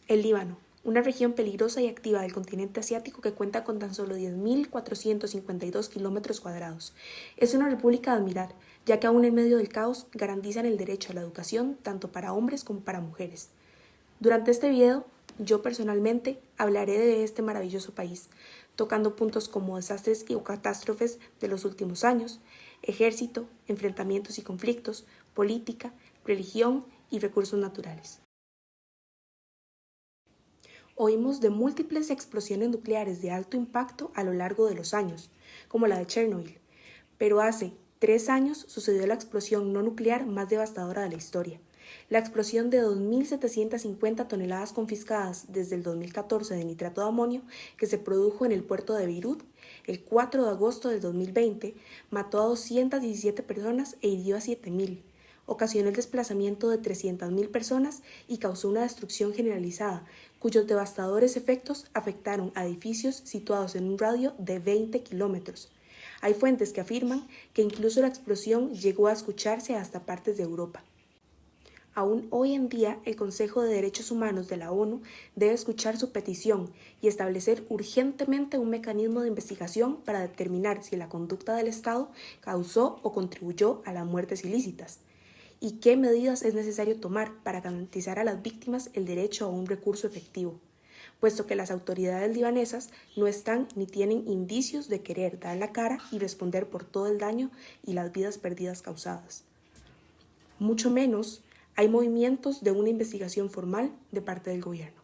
El Líbano, una región peligrosa y activa del continente asiático que cuenta con tan solo 10.452 kilómetros cuadrados. Es una república de admirar, ya que aún en medio del caos garantizan el derecho a la educación tanto para hombres como para mujeres. Durante este video, yo personalmente hablaré de este maravilloso país, tocando puntos como desastres o catástrofes de los últimos años, ejército, enfrentamientos y conflictos, política, religión y recursos naturales. Oímos de múltiples explosiones nucleares de alto impacto a lo largo de los años, como la de Chernobyl, pero hace 3 años sucedió la explosión no nuclear más devastadora de la historia. La explosión de 2.750 toneladas confiscadas desde el 2014 de nitrato de amonio que se produjo en el puerto de Beirut el 4 de agosto del 2020 mató a 217 personas e hirió a 7.000. Ocasionó el desplazamiento de 300.000 personas y causó una destrucción generalizada, cuyos devastadores efectos afectaron a edificios situados en un radio de 20 kilómetros. Hay fuentes que afirman que incluso la explosión llegó a escucharse hasta partes de Europa. Aún hoy en día, el Consejo de Derechos Humanos de la ONU debe escuchar su petición y establecer urgentemente un mecanismo de investigación para determinar si la conducta del Estado causó o contribuyó a las muertes ilícitas y qué medidas es necesario tomar para garantizar a las víctimas el derecho a un recurso efectivo, puesto que las autoridades libanesas no están ni tienen indicios de querer dar la cara y responder por todo el daño y las vidas perdidas causadas. Mucho menos hay movimientos de una investigación formal de parte del gobierno.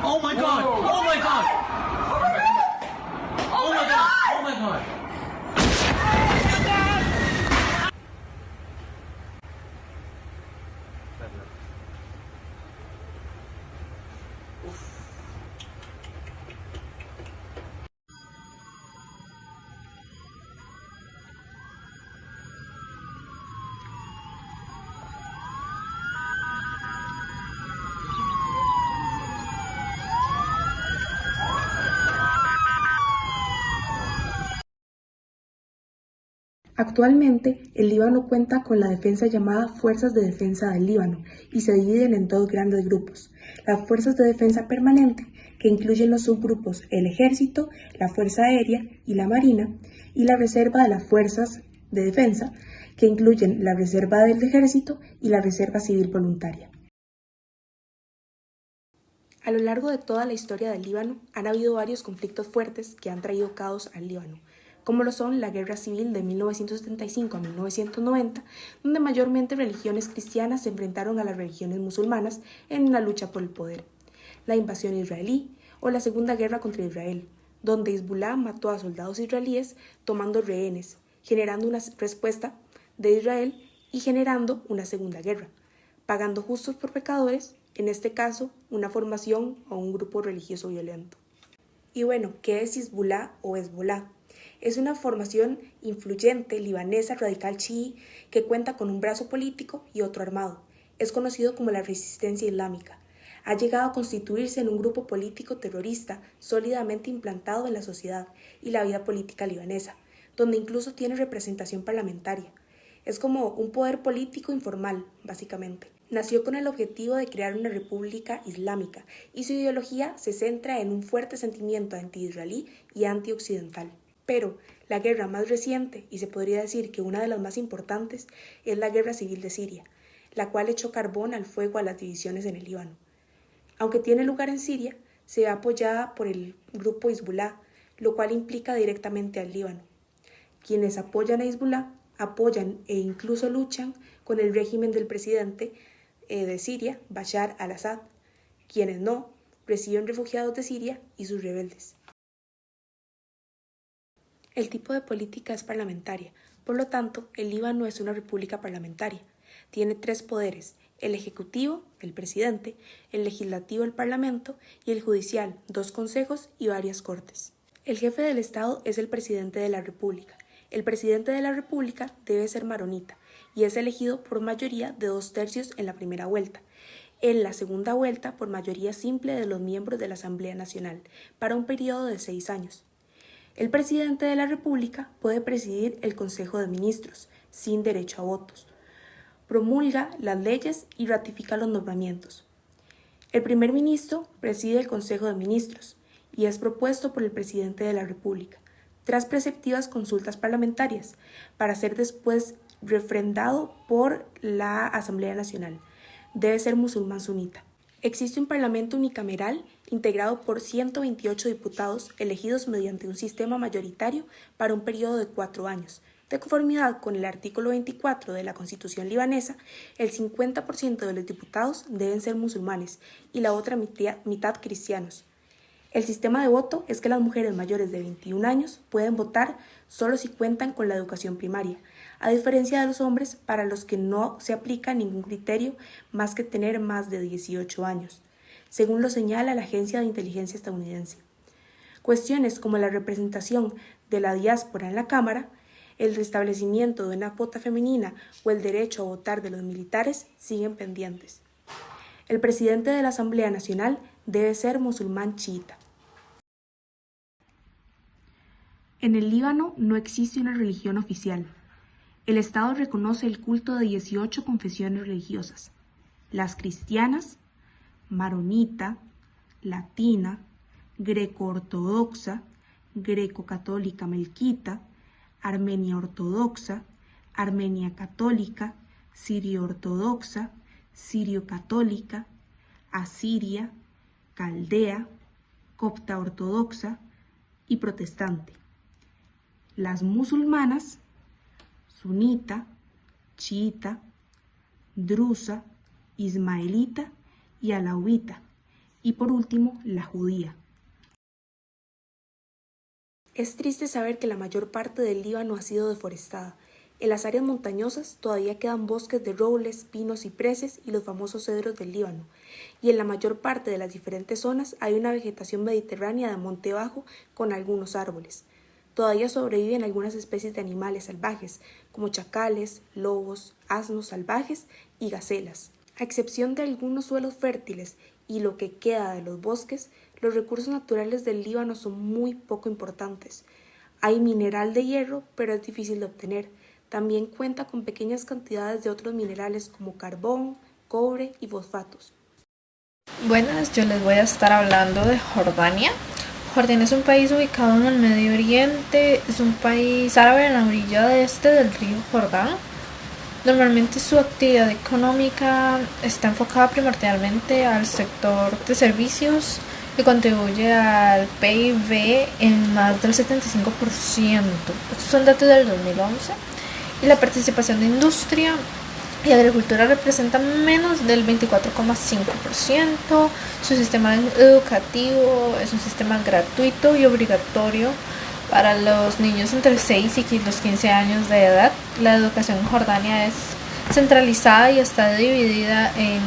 Oh my God! Oh my God! Oh my God! Oh my God! Actualmente, el Líbano cuenta con la defensa llamada Fuerzas de Defensa del Líbano y se dividen en dos grandes grupos. Las Fuerzas de Defensa Permanente, que incluyen los subgrupos el Ejército, la Fuerza Aérea y la Marina, y la Reserva de las Fuerzas de Defensa, que incluyen la Reserva del Ejército y la Reserva Civil Voluntaria. A lo largo de toda la historia del Líbano han habido varios conflictos fuertes que han traído caos al Líbano, como lo son la Guerra Civil de 1975 a 1990, donde mayormente religiones cristianas se enfrentaron a las religiones musulmanas en una lucha por el poder, la invasión israelí o la Segunda Guerra contra Israel, donde Hezbollah mató a soldados israelíes tomando rehenes, generando una respuesta de Israel y generando una segunda guerra, pagando justos por pecadores, en este caso una formación o un grupo religioso violento. Y bueno, ¿qué es Hezbollah o Hezbollah? Es una formación influyente libanesa radical chií que cuenta con un brazo político y otro armado. Es conocido como la Resistencia Islámica. Ha llegado a constituirse en un grupo político terrorista sólidamente implantado en la sociedad y la vida política libanesa, donde incluso tiene representación parlamentaria. Es como un poder político informal, básicamente. Nació con el objetivo de crear una república islámica y su ideología se centra en un fuerte sentimiento anti-israelí y anti-occidental. Pero la guerra más reciente, y se podría decir que una de las más importantes, es la Guerra Civil de Siria, la cual echó carbón al fuego a las divisiones en el Líbano. Aunque tiene lugar en Siria, se ve apoyada por el grupo Hezbollah, lo cual implica directamente al Líbano. Quienes apoyan a Hezbollah apoyan e incluso luchan con el régimen del presidente de Siria, Bashar al-Assad. Quienes no, reciben refugiados de Siria y sus rebeldes. El tipo de política es parlamentaria, por lo tanto, el Líbano es una república parlamentaria. Tiene 3 poderes, el ejecutivo, el presidente, el legislativo, el parlamento, y el judicial, 2 consejos y varias cortes. El jefe del Estado es el presidente de la república. El presidente de la república debe ser maronita y es elegido por mayoría de 2/3 en la primera vuelta. en la segunda vuelta por mayoría simple de los miembros de la Asamblea Nacional, para un periodo de 6 años. El presidente de la República puede presidir el Consejo de Ministros, sin derecho a votos. Promulga las leyes y ratifica los nombramientos. El primer ministro preside el Consejo de Ministros y es propuesto por el presidente de la República, tras preceptivas consultas parlamentarias, para ser después refrendado por la Asamblea Nacional. Debe ser musulmán sunita. Existe un parlamento unicameral integrado por 128 diputados elegidos mediante un sistema mayoritario para un periodo de 4 años. De conformidad con el artículo 24 de la Constitución libanesa, el 50% de los diputados deben ser musulmanes y la otra mitad cristianos. El sistema de voto es que las mujeres mayores de 21 años pueden votar solo si cuentan con la educación primaria, a diferencia de los hombres para los que no se aplica ningún criterio más que tener más de 18 años, según lo señala la Agencia de Inteligencia estadounidense. Cuestiones como la representación de la diáspora en la Cámara, el restablecimiento de una cuota femenina o el derecho a votar de los militares siguen pendientes. El presidente de la Asamblea Nacional debe ser musulmán chiita. En el Líbano no existe una religión oficial. El Estado reconoce el culto de 18 confesiones religiosas: las cristianas, maronita, latina, greco-ortodoxa, greco-católica melquita, Armenia ortodoxa, Armenia católica, sirio-ortodoxa, sirio-católica, asiria, caldea, copta ortodoxa y protestante. Las musulmanas, sunita, chiita, drusa, ismaelita y alauita, y por último la judía. Es triste saber que la mayor parte del Líbano ha sido deforestada. En las áreas montañosas todavía quedan bosques de robles, pinos, cipreses y los famosos cedros del Líbano, y en la mayor parte de las diferentes zonas hay una vegetación mediterránea de monte bajo con algunos árboles. Todavía sobreviven algunas especies de animales salvajes, como chacales, lobos, asnos salvajes y gacelas. A excepción de algunos suelos fértiles y lo que queda de los bosques, los recursos naturales del Líbano son muy poco importantes. Hay mineral de hierro, pero es difícil de obtener. También cuenta con pequeñas cantidades de otros minerales como carbón, cobre y fosfatos. Buenas, yo les voy a estar hablando de Jordania. Jordania es un país ubicado en el Medio Oriente, es un país árabe en la orilla este del río Jordán. Normalmente su actividad económica está enfocada primordialmente al sector de servicios, que contribuye al PIB en más del 75%. Estos son datos del 2011. Y la participación de industria y agricultura representa menos del 24,5%. Su sistema educativo es un sistema gratuito y obligatorio para los niños entre 6 y los 15 años de edad. La educación en Jordania es centralizada y está dividida en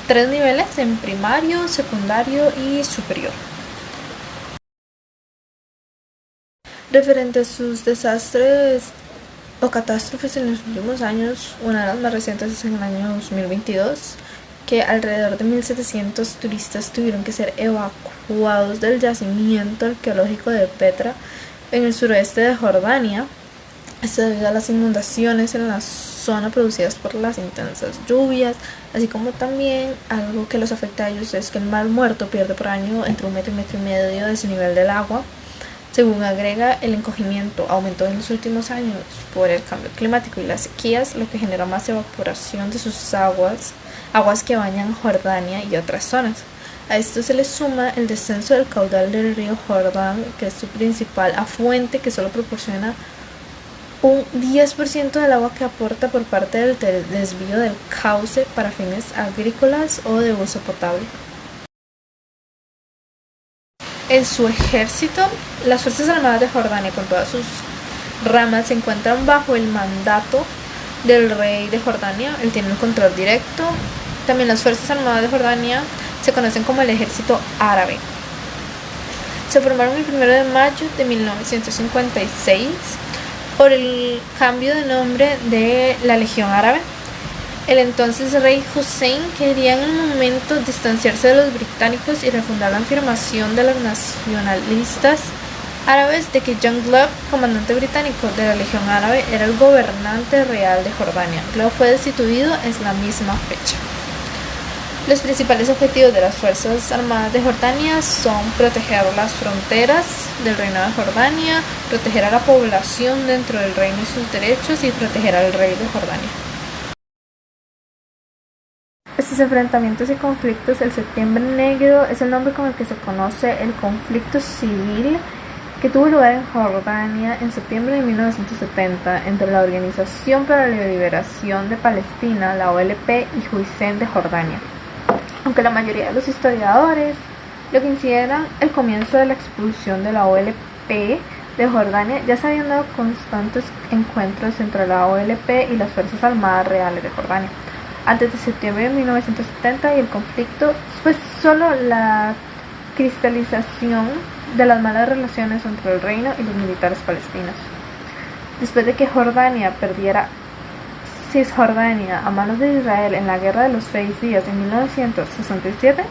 3 niveles: en primario, secundario y superior. Referente a sus desastres o catástrofes en los últimos años, una de las más recientes es en el año 2022, que alrededor de 1.700 turistas tuvieron que ser evacuados del yacimiento arqueológico de Petra en el suroeste de Jordania. Esto debido a las inundaciones en la zona producidas por las intensas lluvias, así como también algo que los afecta a ellos es que el Mar Muerto pierde por año entre 1 metro y 1,5 metros de su nivel del agua. Según agrega, el encogimiento aumentó en los últimos años por el cambio climático y las sequías, lo que genera más evaporación de sus aguas que bañan Jordania y otras zonas. A esto se le suma el descenso del caudal del río Jordán, que es su principal afluente, que solo proporciona un 10% del agua que aporta por parte del desvío del cauce para fines agrícolas o de uso potable. En su ejército, las Fuerzas Armadas de Jordania, con todas sus ramas, se encuentran bajo el mandato del rey de Jordania. Él tiene el control directo. También las Fuerzas Armadas de Jordania se conocen como el Ejército Árabe. Se formaron el 1 de mayo de 1956 por el cambio de nombre de la Legión Árabe. El entonces rey Hussein quería en el momento distanciarse de los británicos y refundar la afirmación de los nacionalistas árabes de que John Glubb, comandante británico de la Legión Árabe, era el gobernante real de Jordania. Glubb fue destituido en la misma fecha. Los principales objetivos de las Fuerzas Armadas de Jordania son proteger las fronteras del Reino de Jordania, proteger a la población dentro del reino y sus derechos y proteger al rey de Jordania. Estos enfrentamientos y conflictos, el Septiembre Negro, es el nombre con el que se conoce el conflicto civil que tuvo lugar en Jordania en septiembre de 1970 entre la Organización para la Liberación de Palestina, la OLP, y Hussein de Jordania. Aunque la mayoría de los historiadores lo consideran el comienzo de la expulsión de la OLP de Jordania, ya se habían dado constantes encuentros entre la OLP y las Fuerzas Armadas Reales de Jordania. Antes de septiembre de 1970, y el conflicto fue solo la cristalización de las malas relaciones entre el reino y los militares palestinos. Después de que Jordania perdiera Cisjordania a manos de Israel en la Guerra de los 6 días de 1967,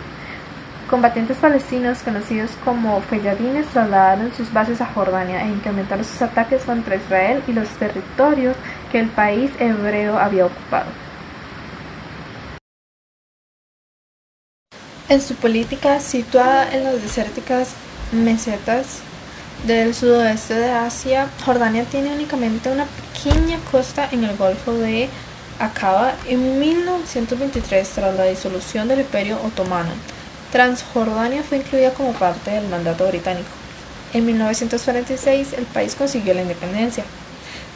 combatientes palestinos conocidos como feyadines trasladaron sus bases a Jordania e incrementaron sus ataques contra Israel y los territorios que el país hebreo había ocupado. En su política, situada en las desérticas mesetas del sudoeste de Asia, Jordania tiene únicamente una pequeña costa en el Golfo de Aqaba. En 1923, tras la disolución del Imperio Otomano, Transjordania fue incluida como parte del mandato británico. En 1946, el país consiguió la independencia.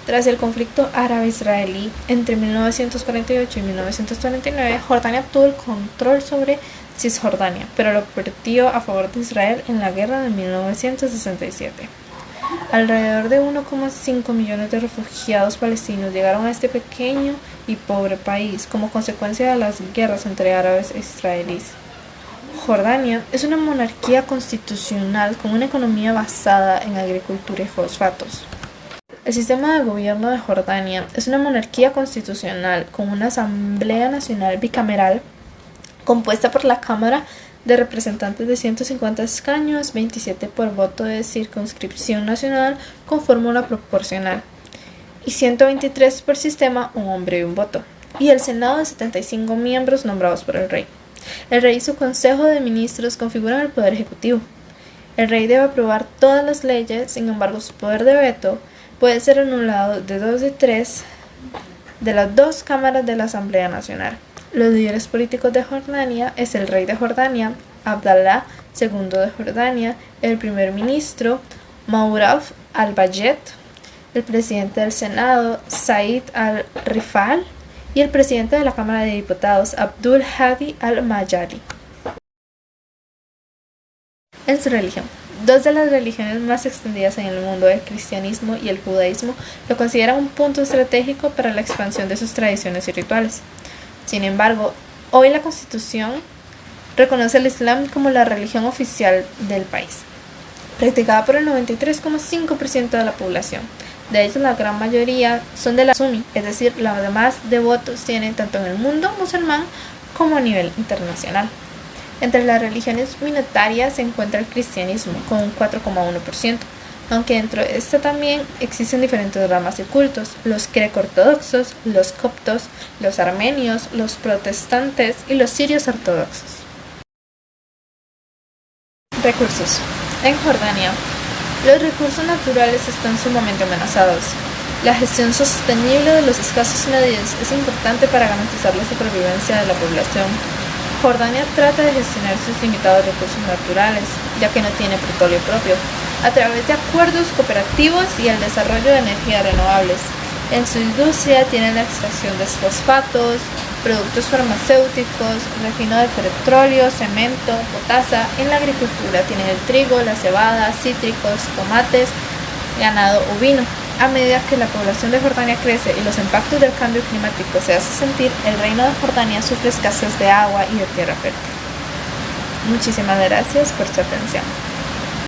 Tras el conflicto árabe-israelí entre 1948 y 1949, Jordania obtuvo el control sobre Cisjordania, pero lo perdió a favor de Israel en la guerra de 1967. Alrededor de 1,5 millones de refugiados palestinos llegaron a este pequeño y pobre país como consecuencia de las guerras entre árabes e israelíes. Jordania es una monarquía constitucional con una economía basada en agricultura y fosfatos. El sistema de gobierno de Jordania es una monarquía constitucional con una asamblea nacional bicameral compuesta por la Cámara de Representantes de 150 escaños, 27 por voto de circunscripción nacional con fórmula proporcional, y 123 por sistema, un hombre y un voto, y el Senado de 75 miembros nombrados por el rey. El rey y su consejo de ministros configuran el poder ejecutivo. El rey debe aprobar todas las leyes, sin embargo su poder de veto puede ser anulado de 2 de 3 de las 2 cámaras de la Asamblea Nacional. Los líderes políticos de Jordania es el rey de Jordania, Abdallah II de Jordania, el primer ministro, Mouraf al-Bayed, el presidente del Senado, Said al-Rifal, y el presidente de la Cámara de Diputados, Abdul Hadi al-Majali. En su religión. 2 de las religiones más extendidas en el mundo, el cristianismo y el judaísmo, lo consideran un punto estratégico para la expansión de sus tradiciones y rituales. Sin embargo, hoy la Constitución reconoce el Islam como la religión oficial del país, practicada por el 93,5% de la población. De ellos, la gran mayoría son de la Sunni, es decir, los demás devotos tienen tanto en el mundo musulmán como a nivel internacional. Entre las religiones minoritarias se encuentra el cristianismo, con un 4,1%, aunque dentro de esta también existen diferentes ramas y cultos: los greco-ortodoxos, los coptos, los armenios, los protestantes y los sirios ortodoxos. Recursos. En Jordania, los recursos naturales están sumamente amenazados. La gestión sostenible de los escasos medios es importante para garantizar la supervivencia de la población. Jordania trata de gestionar sus limitados recursos naturales, ya que no tiene petróleo propio, a través de acuerdos cooperativos y el desarrollo de energías renovables. En su industria tiene la extracción de fosfatos, productos farmacéuticos, refino de petróleo, cemento, potasa. En la agricultura tienen el trigo, la cebada, cítricos, tomates, ganado ovino. A medida que la población de Jordania crece y los impactos del cambio climático se hacen sentir, el reino de Jordania sufre escasez de agua y de tierra fértil. Muchísimas gracias por su atención.